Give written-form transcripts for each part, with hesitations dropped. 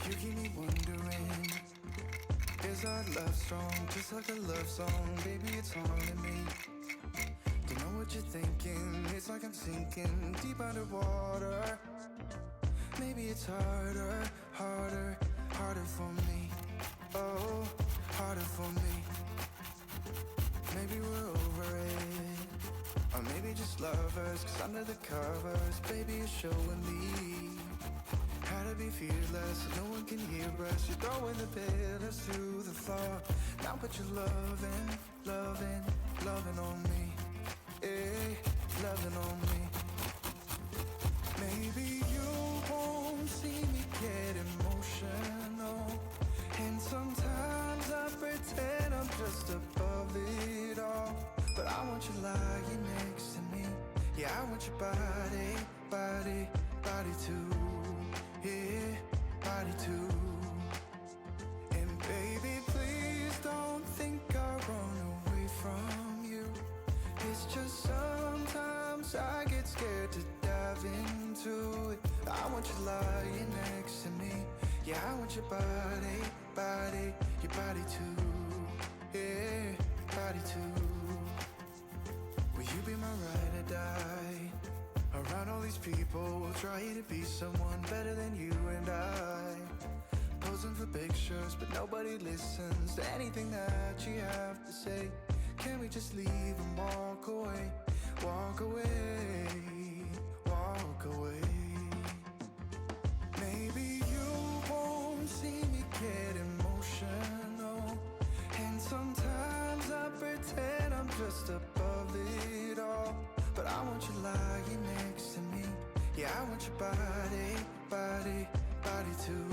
You keep me wondering, is our love strong? Just like a love song, baby, it's haunting me. Don't know what you're thinking, it's like I'm sinking deep underwater. Maybe it's harder, harder, harder for me. Oh, harder for me. Maybe we're over it, or maybe just lovers. Cause under the covers, baby, you're showing me how to be fearless, so no one can hear us. You're throwing the pillars to the floor. Now put your loving, loving, loving on me. Yeah, loving on me. Maybe you won't see me get emotional, and sometimes I pretend I'm just above it all. But I want you lying next to me. Yeah, I want your body, body, body too. Yeah, body too. And baby, please don't think I'll run away from you. It's just sometimes I get scared to dive into it. I want you lying next to me. Yeah, I want your body, body, your body too. Yeah, body too. Will you be my ride or die? Around all these people, we'll try to be someone better than you and I. Posing for pictures, but nobody listens to anything that you have to say. Can we just leave and walk away? Walk away, walk away. Maybe you won't see me get emotional, and sometimes I pretend I'm just above it all. But I want you lying next to me. Yeah, I want your body, body, body too.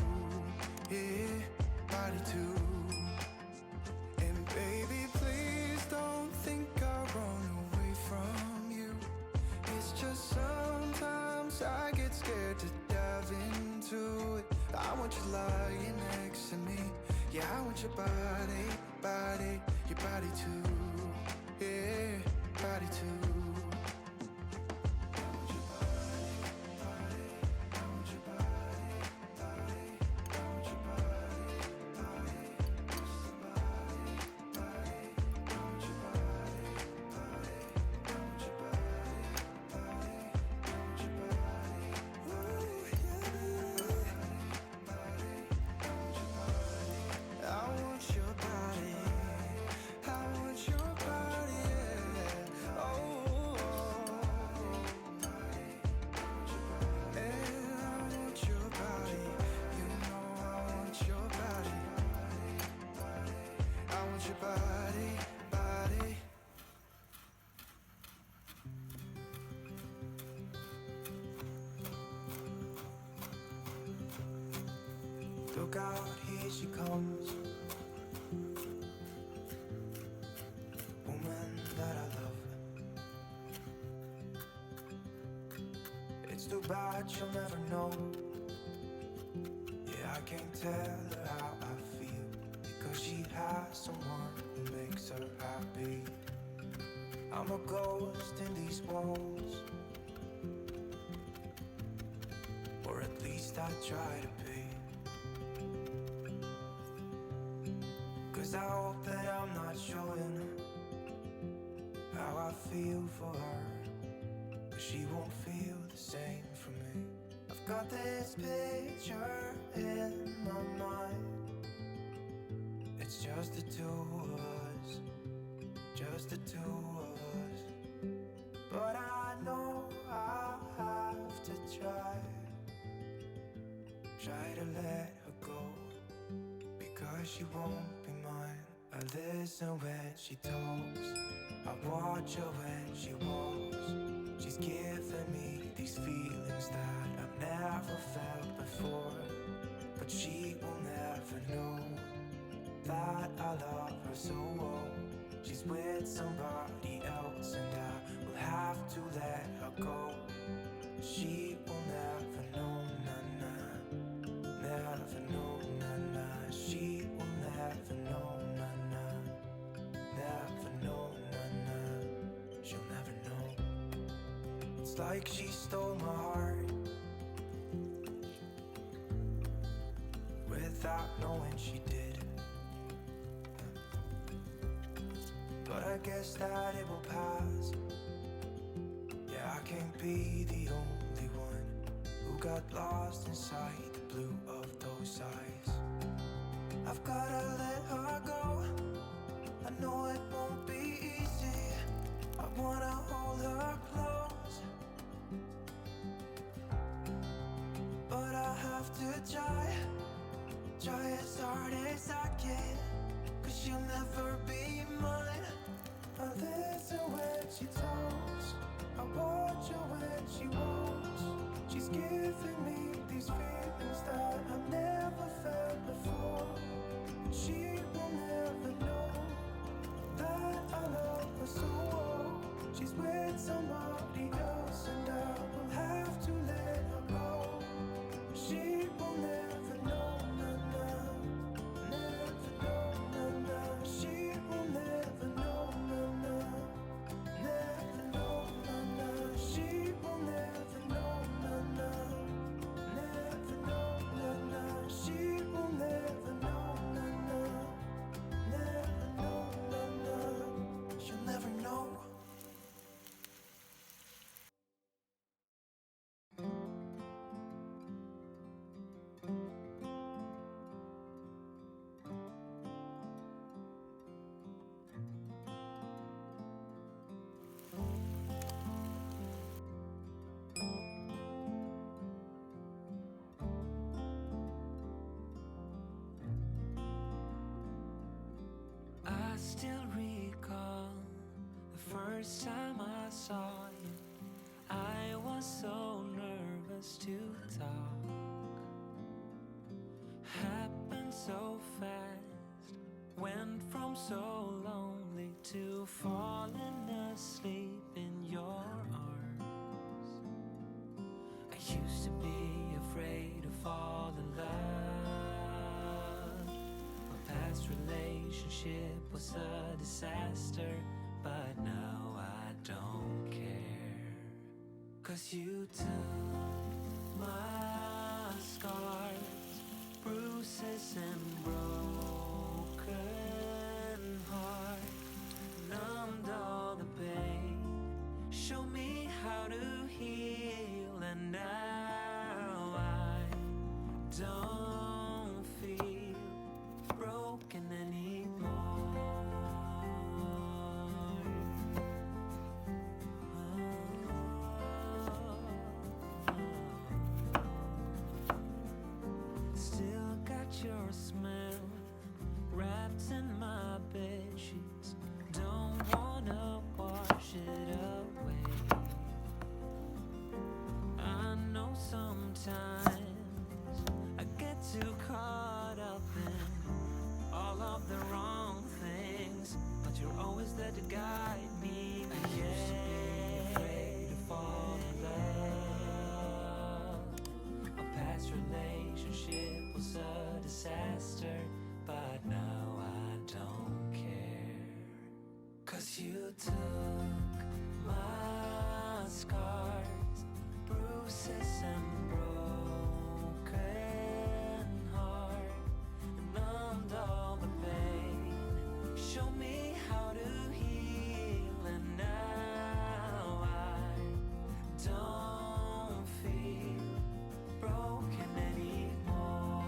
Yeah, body too. And baby, please don't think I'll run away from you. It's just sometimes I get scared to dive into it. I want you lying next to me. Yeah, I want your body, body, your body too. Yeah, body too. Look out, here she comes. Woman that I love. It's too bad she'll never know. Yeah, I can't tell her how I feel, because she has someone who makes her happy. I'm a ghost in these walls, or at least I try to be. Cause I hope that I'm not showing how I feel for her, but she won't feel the same for me. I've got this picture in my mind. It's just the two of us, just the two of us. But I know I'll have to try to let her go, because she won't be mine. I listen when she talks, I watch her when she walks. She's giving me these feelings that I've never felt before. But she will never know that I love her so well. She's with somebody else, and I will have to let her go. She will never know, nah-nah. Never know, nah-nah. She will never know, nah-nah. Never know, nah-nah. She'll never know. It's like she stole my heart without knowing she did. But I guess that it will pass. Yeah, I can't be the only one who got lost inside the blue of those eyes. I've gotta let her go. I know it won't be easy. I wanna hold her close, but I have to try as hard as I can, 'cause she'll never be mine. I listen when she talks, I watch her when she walks. She's giving me these feelings that I've never felt before. She will never know that I love her so well. She's with somebody else and I will have to let her go. She will never know, never know, she will never know, never know, she will never know, never know, she will never know, never know, she'll never know. I still recall the first time I saw you. I was so nervous to talk. Happened so fast. Went from so lonely to falling asleep in your arms. I used to be afraid to fall in love. My past relationship was a disaster, but now I don't care. 'Cause you took my scars, bruises and broken heart, numbed all the pain, show me how to heal, and now I don't feel broken anymore. Still got your smell wrapped in my bed sheets. Don't wanna wash it away. I know sometimes I get too caught up in all of the wrong things, but you're always there to guide me. I used to be afraid to fall in love. A past relationship was a disaster, but now I don't care. 'Cause you took my scars, bruises and broken heart, and numbed all the pain, show me how to heal, and now I don't feel broken anymore.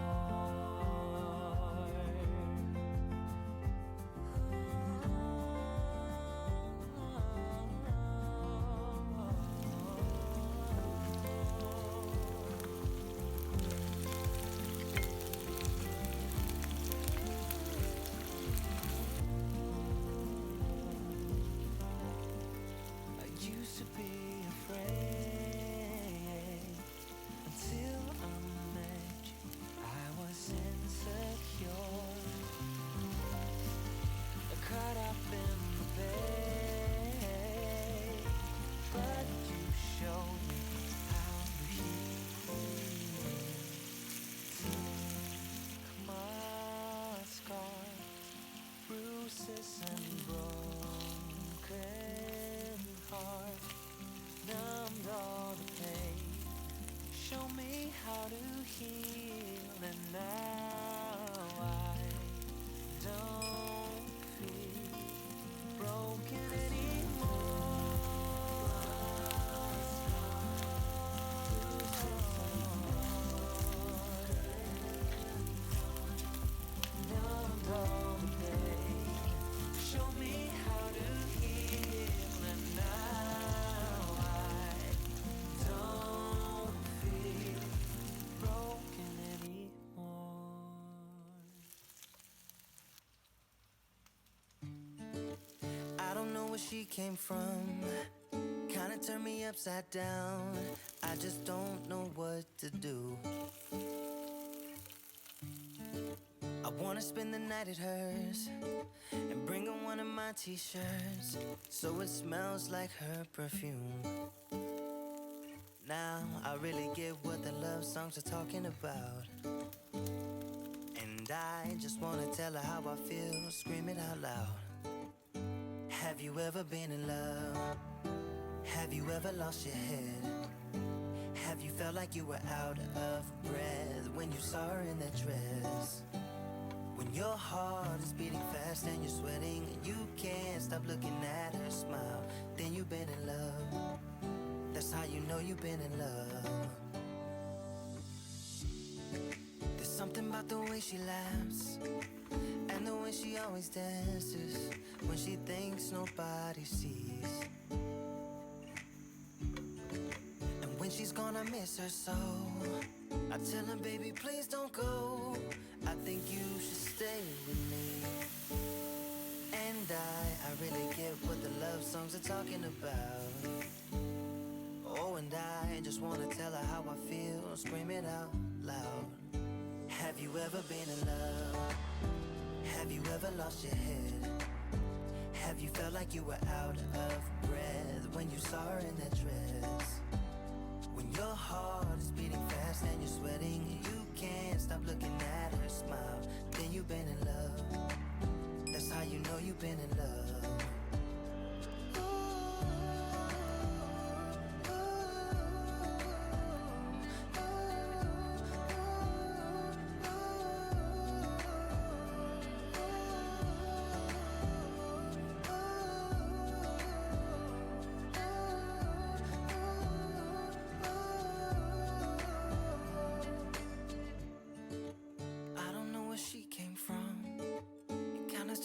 I used to be afraid until I met you. I was insecure, caught up in the bed, but you showed me how to heal. Took my scars, bruises and broken heart, numbed all the pain, show me how to heal, and now I don't feel broken anymore. Numb all the pain. Show me how to heal, and now I don't feel broken anymore. I don't know where she came from. Kinda turned me upside down. I just don't know what to do. I wanna spend the night at hers and bring her one of my t-shirts so it smells like her perfume. Now I really get what the love songs are talking about, and I just wanna tell her how I feel, scream it out loud. Have you ever been in love? Have you ever lost your head? Have you felt like you were out of breath when you saw her in that dress? When your heart is beating fast and you're sweating and you can't stop looking at her smile, then you've been in love. That's how you know you've been in love. There's something about the way she laughs and the way she always dances when she thinks nobody sees. And when she's gone, I miss her so. I tell her, baby, please don't go. I think you should stay with me. And I really get what the love songs are talking about. Oh, and I just wanna tell her how I feel, scream it out loud. Have you ever been in love? Have you ever lost your head? Have you felt like you were out of breath when you saw her in that dress? When your heart is beating fast and you're sweating and you can't stop looking at her smile, then you've been in love. That's how you know you've been in love.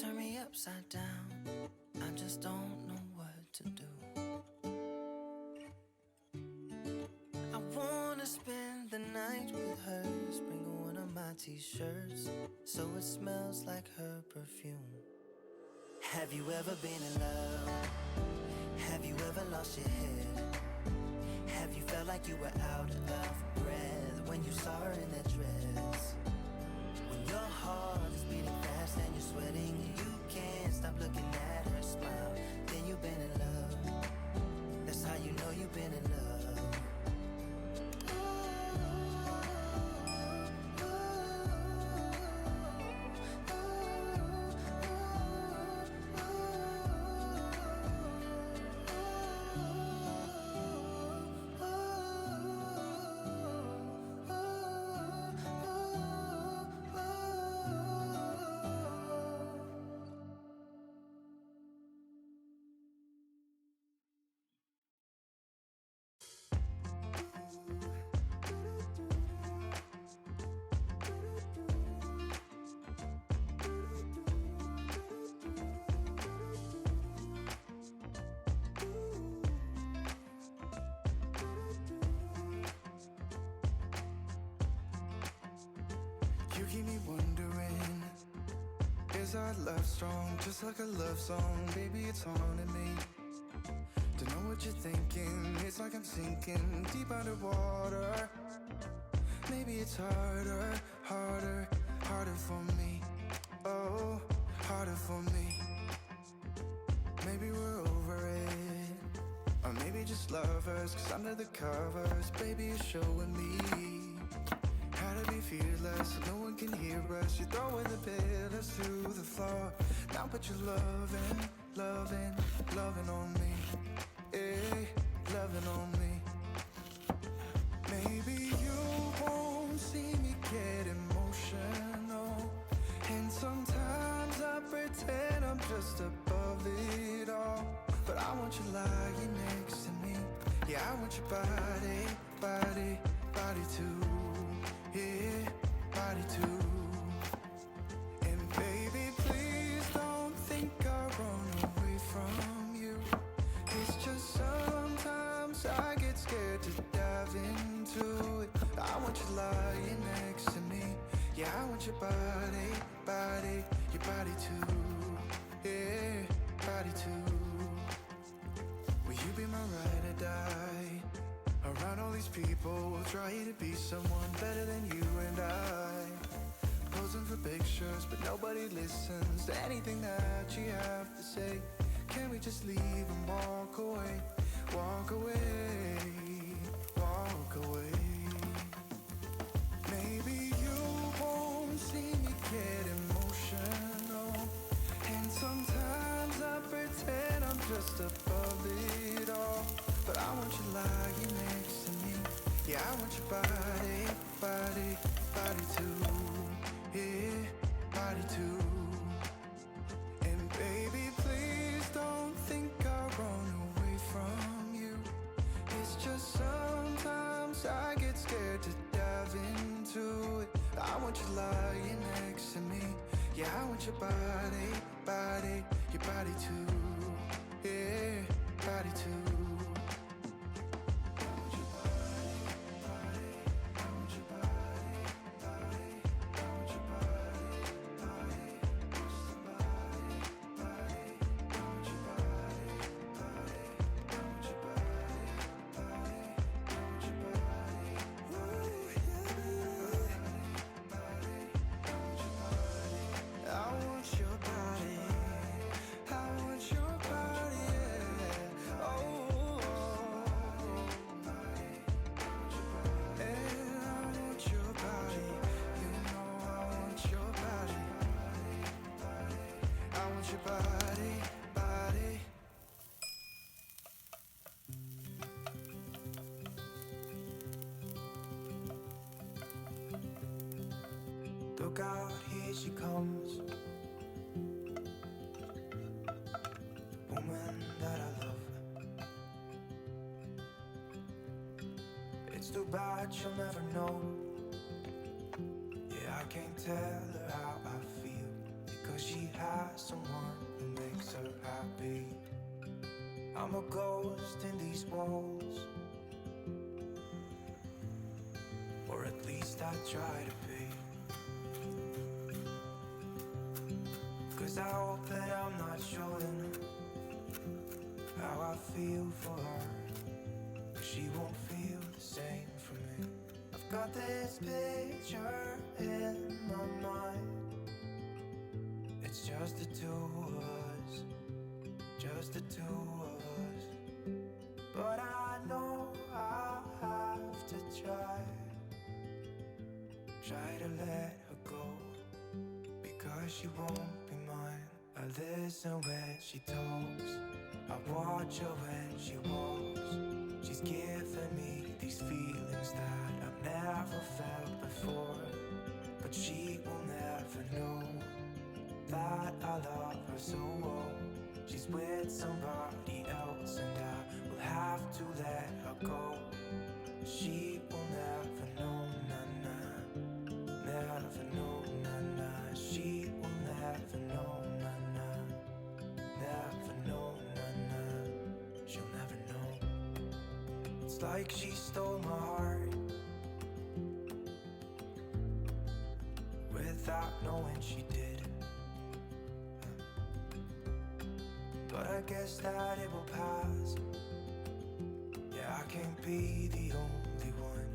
Turn me upside down. I just don't know what to do. I wanna spend the night with her, bring her one of my t-shirts so it smells like her perfume. Have you ever been in love? Have you ever lost your head? Have you felt like you were out of breath when you saw her in that dress? When your heart is beating fast and you're sweating and you can't stop looking at her smile, then you've been in love. That's how you know you've been in love. You keep me wondering, is our love strong? Just like a love song, baby, it's haunting me. To know what you're thinking, it's like I'm sinking deep underwater. Maybe it's harder, harder, harder for me. Oh, harder for me. Maybe we're over it, or maybe just lovers, 'cause under the covers, baby, you're showing me how to be fearless, so no one can hear us. You're throwing the pillars to the floor. Now put your loving, loving, loving on me. Eh, loving on me. Maybe you won't see me get emotional you lying next to me. Yeah, I want your body, body, body too. Yeah, body too. And baby, please don't think I'll run away from you. It's just sometimes I get scared to dive into it. I want you lying next to me. Yeah, I want your body, body, your body too. Yeah, body too. Will you be my ride or die? Around all these people, we'll try to be someone better than you and I. Posing for pictures, but nobody listens to anything that you have to say. Can we just leave and walk away? Walk away, walk away. Maybe you won't see me get emotional, and sometimes I pretend I'm just above it all. But I want you lying next to me. Yeah, I want your body, body, body too. Yeah, body too. And baby, please don't think I'll run away from you. It's just sometimes I get scared to dive into it. I want you lying next to me. Yeah, I want your body, body, your body too. Yeah, body too. Your body, body. Look out, here she comes. The woman that I love. It's too bad she'll never know. Yeah, I can't tell her how I feel, because she has someone who makes her happy. I'm a ghost in these walls, or at least I try to be. 'Cause I hope that I'm not showing how I feel for her, 'cause she won't feel the same for me. I've got this picture in my mind. It's just the two of us, just the two of us. But I know I'll have to try to let her go, because she won't be mine. I listen when she talks, I watch her when she walks. She's giving me these feelings that I've never felt before, but she will never know that I love her so well. She's with somebody else, and I will have to let her go. She will never know, nah, never know, nah. She will never know, nah, never know, nah. She'll never know. It's like she stole my heart without knowing she did. But I guess that it will pass. Yeah, I can't be the only one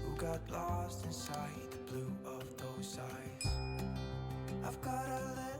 who got lost inside the blue of those eyes. I've gotta let